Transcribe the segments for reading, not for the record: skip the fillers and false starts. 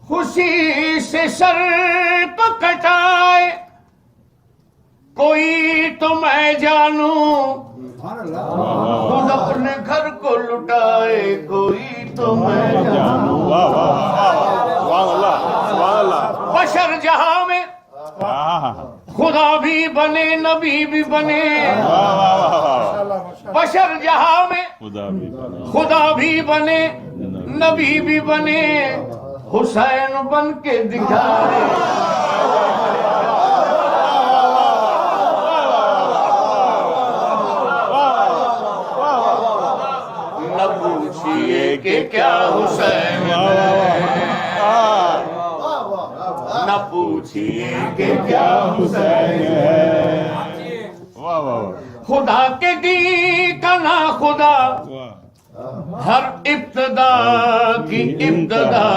खुशी से सर को कटाए कोई तो मैं जानूं, खुद अपने घर को लुटाए कोई तो मैं जानूं। बशर जहां में खुदा भी बने नबी भी बने, बशर जहां में खुदा भी बने नबी भी बने, हुसैन बन के दिखाए। न पूछिए कि क्या हुसैन है, न पूछिए कि क्या हुसैन है। खुदा के दी का ना खुदा हर इब्तदा की इब्तदा,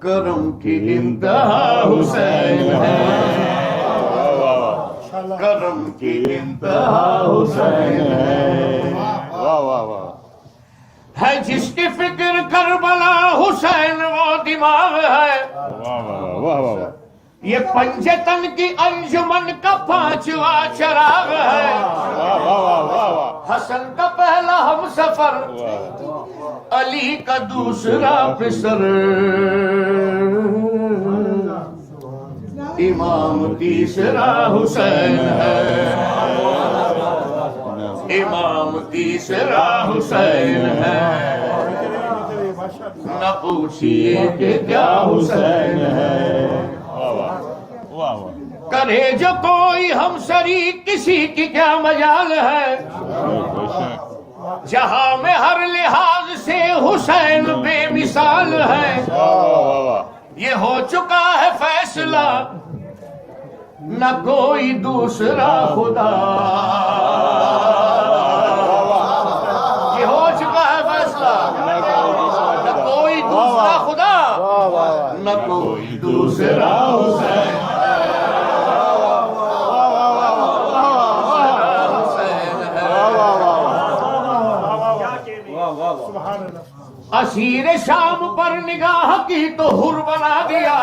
करम की इंतहा हुसैन है, करम की इंतहा हुसैन है जिसकी फिक्र करबला हुसैन वो दिमाग है। ये पंजतन की अंजुमन का पांचवा चराग है। हसन का पहला हम सफर, अली का दूसरा फिसर, इमाम तीसरा हुसैन है, इमाम तीसरा हुसैन है। न पूछिए कि क्या हुसैन है। करे जो कोई हम शरीक किसी की क्या मजाल है, जहां में हर लिहाज से हुसैन बेमिसाल है। ये हो चुका है फैसला न कोई दूसरा खुदा, ये हो चुका है फैसला न कोई दूसरा खुदा, न कोई दूसरा हुसैन। असीर शाम पर निगाह की तो हुर बना दिया,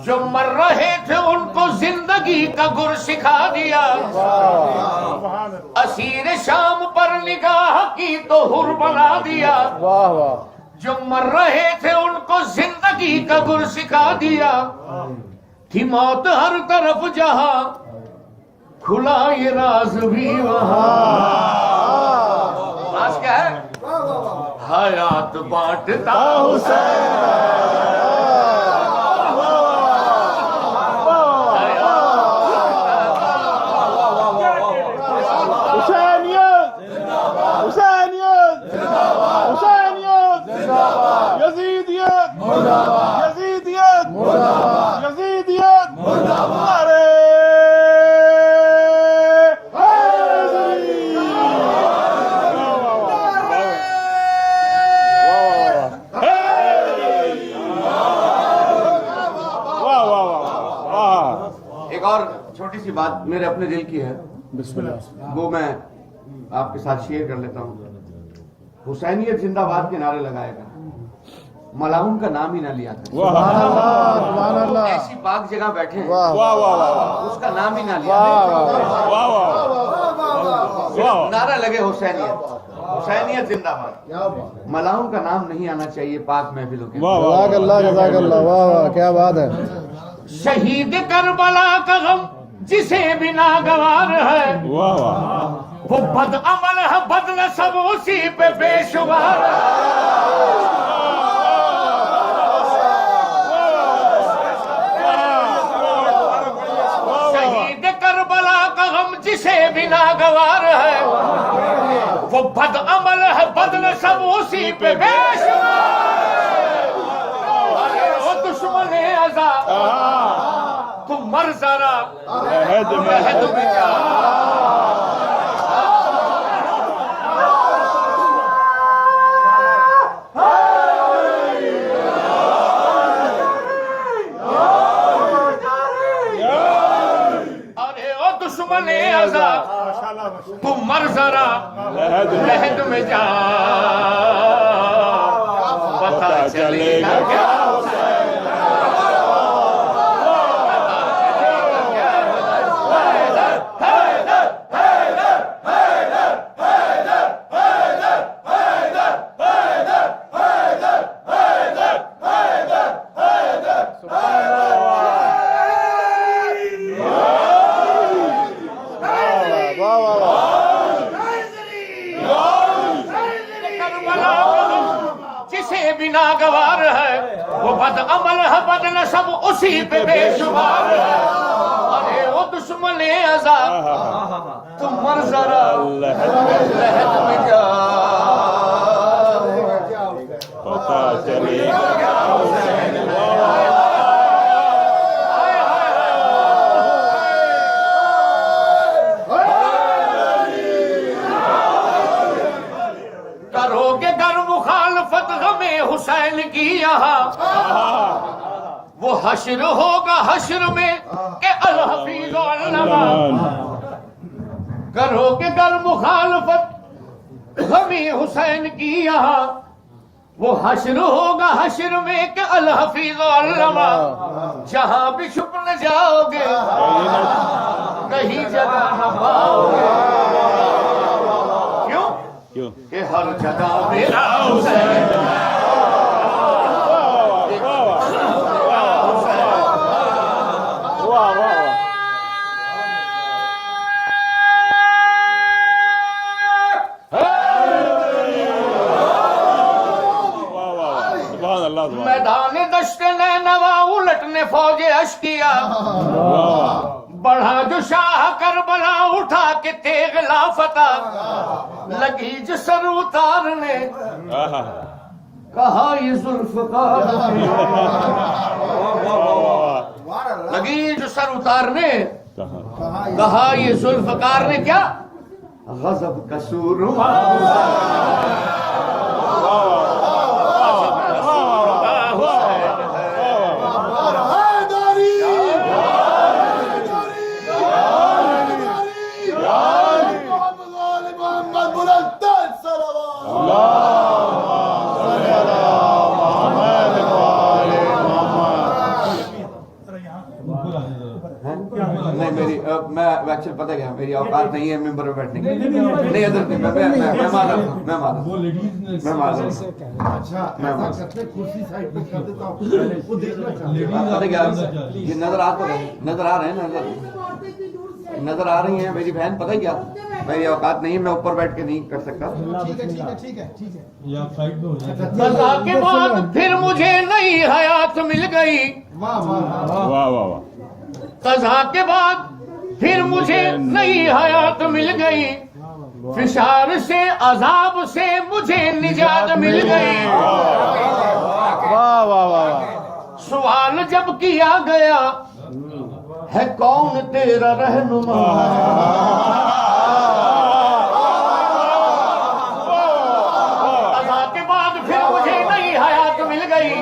जो मर रहे थे उनको जिंदगी का गुर सिखा दिया। असीर शाम पर निगाह की तो हुर बना दिया, जो मर रहे थे उनको जिंदगी का गुर सिखा दिया। थी मौत हर तरफ जहां, खुला ये राज भी वहां। आज क्या है? हयात बांटता हुसैन, छोटी सी बात मेरे अपने दिल की है, वो मैं आपके साथ शेयर कर लेता हूँ। हुसैनियत जिंदाबाद के नारे लगाएगा, मलाउन का नाम ही ना लिया था। ऐसी पाक जगह बैठे हैं उसका नाम ही ना लिया, नारा लगे हुसैनियत, हुसैनियत जिंदाबाद। मलाउन का नाम नहीं आना चाहिए पाक महफिलों के। वाह क्या बात है। शहीद करबला का गम जिसे बिना गवार है, वो बद अमल है बदल सब उसी पे बेशुमार। शहीद करबला का गम जिसे बिना गवार है, वो बद अमल है बदल सब उसी पे बेशुमार। अरे वो दुश्मन अज़ा तुम मर जरा रहद में जा। अरे ओ दुश्मन अज़ा तुम मर जरा रहद में जा। चलेगा क्या वाह वाह जिसे बिना गवार है वो बद अमल है बद नसब उसी पे बेशुमार है अरे वो दुश्मन अज़ा तुम मर जरा लहद में जा पता चलेगा करोगे गर मुखालफत गमे हुसैन की यहाँ वो हश्र होगा हश्र में के अल हफीज अल्लमा करोगे गर मुखालफत गमे हुसैन की यहाँ वो हश्र होगा हश्र में के अल हफीज अल्लमा जहां भी छुप न जाओगे कहीं जगह न पाओगे क्यों कि हर जगह मेरा हुसैन वाह वाह मैदान दश्त नैनवा उलटने फौजे अश्किया बढ़ा जो शाह करबला उठा के तेग लाफता लगी जो सर उतारने कहा ये जुल्फ़कार लगी जो सर उतारने कहा ये जुल्फ़कार ने क्या गज़ब कसूर नहीं मेरी मैं एक्चुअल पता क्या मेरी औकात नहीं है मेंबर में बैठने की नहीं इधर नहीं मैं मार रहा हूँ मैं मार रहा हूँ पता क्या ये नजर आ रहे हैं नजर आ रही हैं मेरी बहन पता क्या मेरी औकात नहीं है मैं ऊपर बैठ के नहीं कर सकता ठीक है सजा के बाद फिर मुझे नई हयात मिल गई वाह वाह वाह सजा के बाद फिर मुझे नई हयात मिल गई फिशार से अजाब से मुझे निजात मिल गई वाह वाह वाह सवाल जब किया गया है कौन तेरा रहनुमा सजा के बाद फिर मुझे नई हयात मिल गई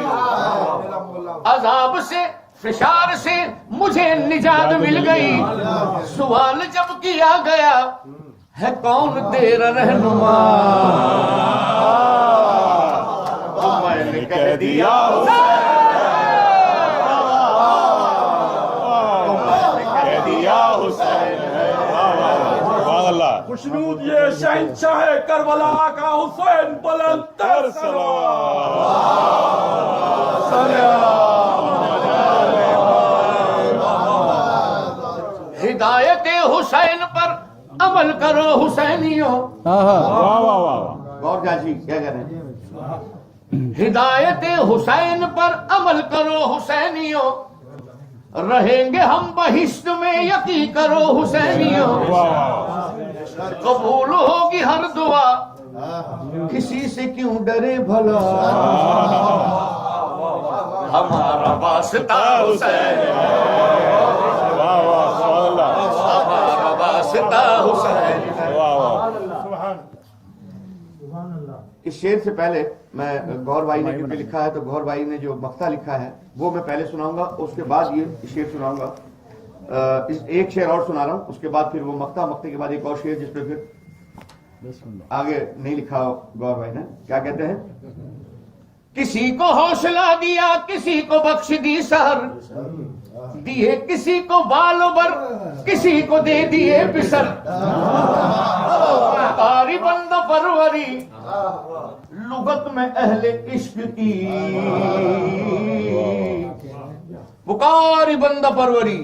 अजाब से फिशार से मुझे निजात मिल गई सवाल जब किया गया है कौन तेरा रहनुमा तो मैंने कह दिया खुशनूद ये शहंशाह करबला का हुसैन बुलंद तर हिदायत हुसैन पर अमल करो हुसैनियों हाँ हाँ वाह वाह वाह गौर जाजी क्या कह रहे हैं हिदायत हुसैन पर अमल करो हुसैनियों रहेंगे हम बहिश्त में यकी करो हुसैनियों कबूल होगी हर दुआ किसी से क्यों डरे भला हमारा वास्ता हुसैन वाह वाह हमारा वास्ता हुसैन इस शेर से पहले मैं गौर भाई ने क्योंकि लिखा है तो गौर भाई ने जो मक्ता लिखा है वो मैं पहले सुनाऊंगा उसके बाद ये शेर सुनाऊंगा इस एक शेर और सुना रहा हूं उसके बाद फिर वो मक्ते के बाद एक और शेर जिसपे फिर आगे नहीं लिखा गौर भाई ने क्या कहते हैं किसी को हौसला दिया, किसी को बख्श दी सहर, दिए किसी को बालो बर, किसी को दे दिए बिसर। कारी बंद परवरी लुगत में अहले इश्क की, पुकारी बंद परवरी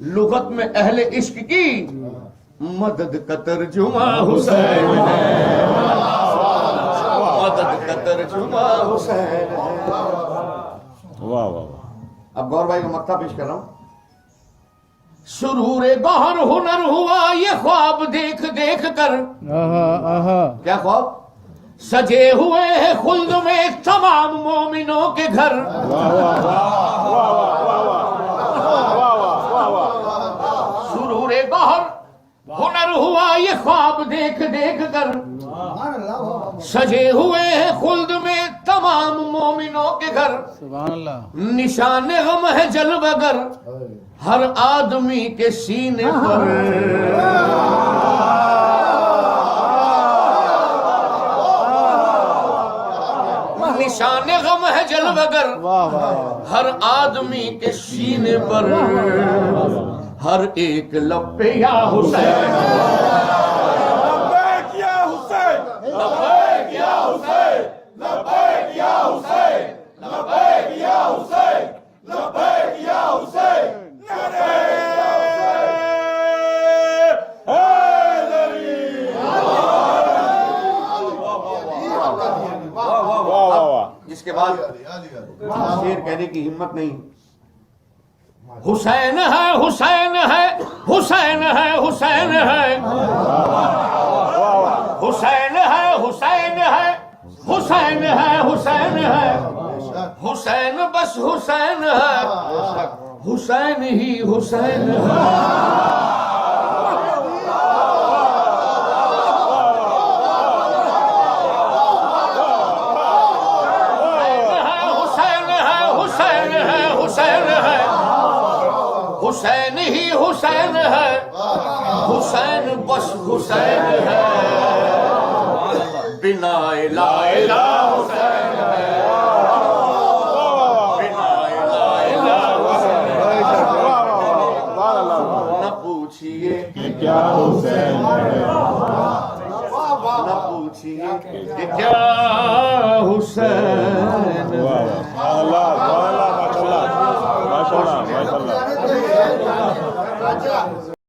लुगत में अहले इश्क की, मदद का तर्जुमा हुसैन है, मदद का तर्जुमा हुसैन है। वाह वाह वाह। अब गौर भाई को मक्ता पेश कर रहा हूं। सुरूर गौहर हुनर हुआ ये ख्वाब देख देख कर, क्या ख्वाब? सजे हुए हैं खुल्द में तमाम मोमिनों के घर। सुरूर गौहर हुनर हुआ ये ख्वाब देख देख कर, सजे हुए हैं खुल्द में तमाम मोमिनों के घर। निशान गम है जलवगर हर आदमी के सीने पर। निशान गम है जलवगर हर आदमी के सीने पर। हर एक लब पे या हुसैन, लब्बैक या हुसैन, लब्बैक या हुसैन, लब्बैक या हुसैन, लब्बैक या हुसैन, लब्बैक या हुसैन। नारे हैदरी। जिसके बाद शेर कहने की हिम्मत नहीं। हुसैन है हुसैन है हुसैन है हुसैन है, हुसैन है हुसैन है हुसैन है हुसैन है, हुसैन बस हुसैन है, हुसैन ही हुसैन है। हुसैन ही हुसैन है, हुसैन बस हुसैन है, बिना ला इलाहा हुसैन है, बिना ला इलाहा हुसैन है। न पूछिए क्या हुसैन है, न पूछिए कि क्या हुसैन है। माशाल्लाह माशाल्लाह माशाल्लाह माशाल्लाह।